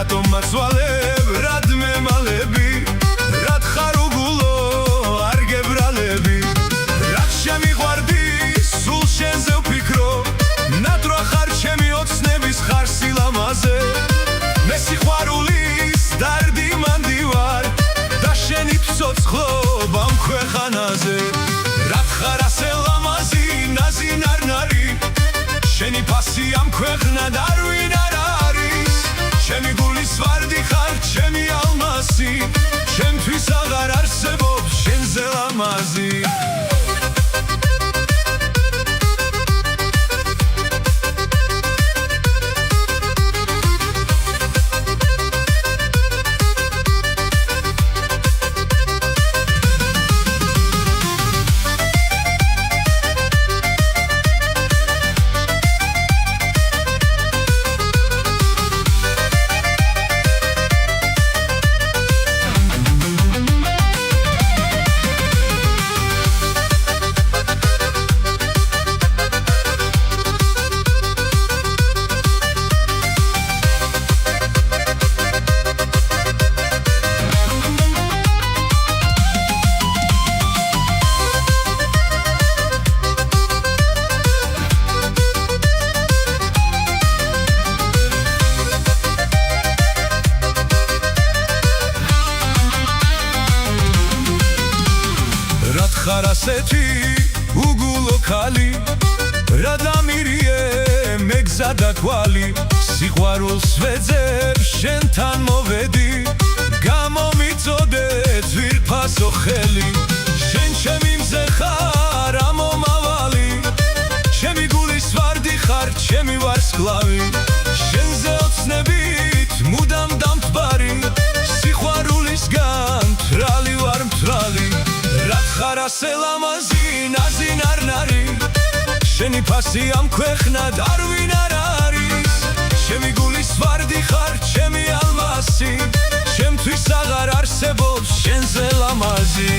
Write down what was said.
რატომ მაცვალებ რად მემალები რად ხარ უგულო არ გებრალები რაც შემიყვარდი სულ შენზე ვფიქრო ნატვრა ხარ ჩემი ოცნების ხარ სილამაზე მე სიყვარულის დარდი მანდივარ და შენი ცოცხლობ ამ ქვეყანაზე რად ხარ ასე ლამაზი ნაზი ნარნარი შენი ფასი ამ ქვეყნად არ ვინ არ არის ჩემი გულის ვარდი ხარ ჩემი ალმასი ჩემთვის აღარ არსებობს შენზე ლამაზი ხარ ასეთი უგულო ქალი რა დამირიე მე გზა და თვალი სიყვარულს ვეძებ შენთან მოვედი გამომიწოდე ძვირფასო ხელი შენ ჩემი მზე ხარ ამომავალი ჩემი გულის ვარდი ხარ ჩემი ვარსკვლავი შენზე ოცნებით მუდამ დამთბარი სიყვარულისგან მთრალი ვარ მთრალი რად ხარ ასე ლამაზი ნაზი ნარნარი შენი ფასი ამ ქვეყნად არ ვინ არ არის ჩემი გულის ვარდი ხარ ჩემი ალმასი ჩემთვის აღარ არსებობს შენზე ლამაზი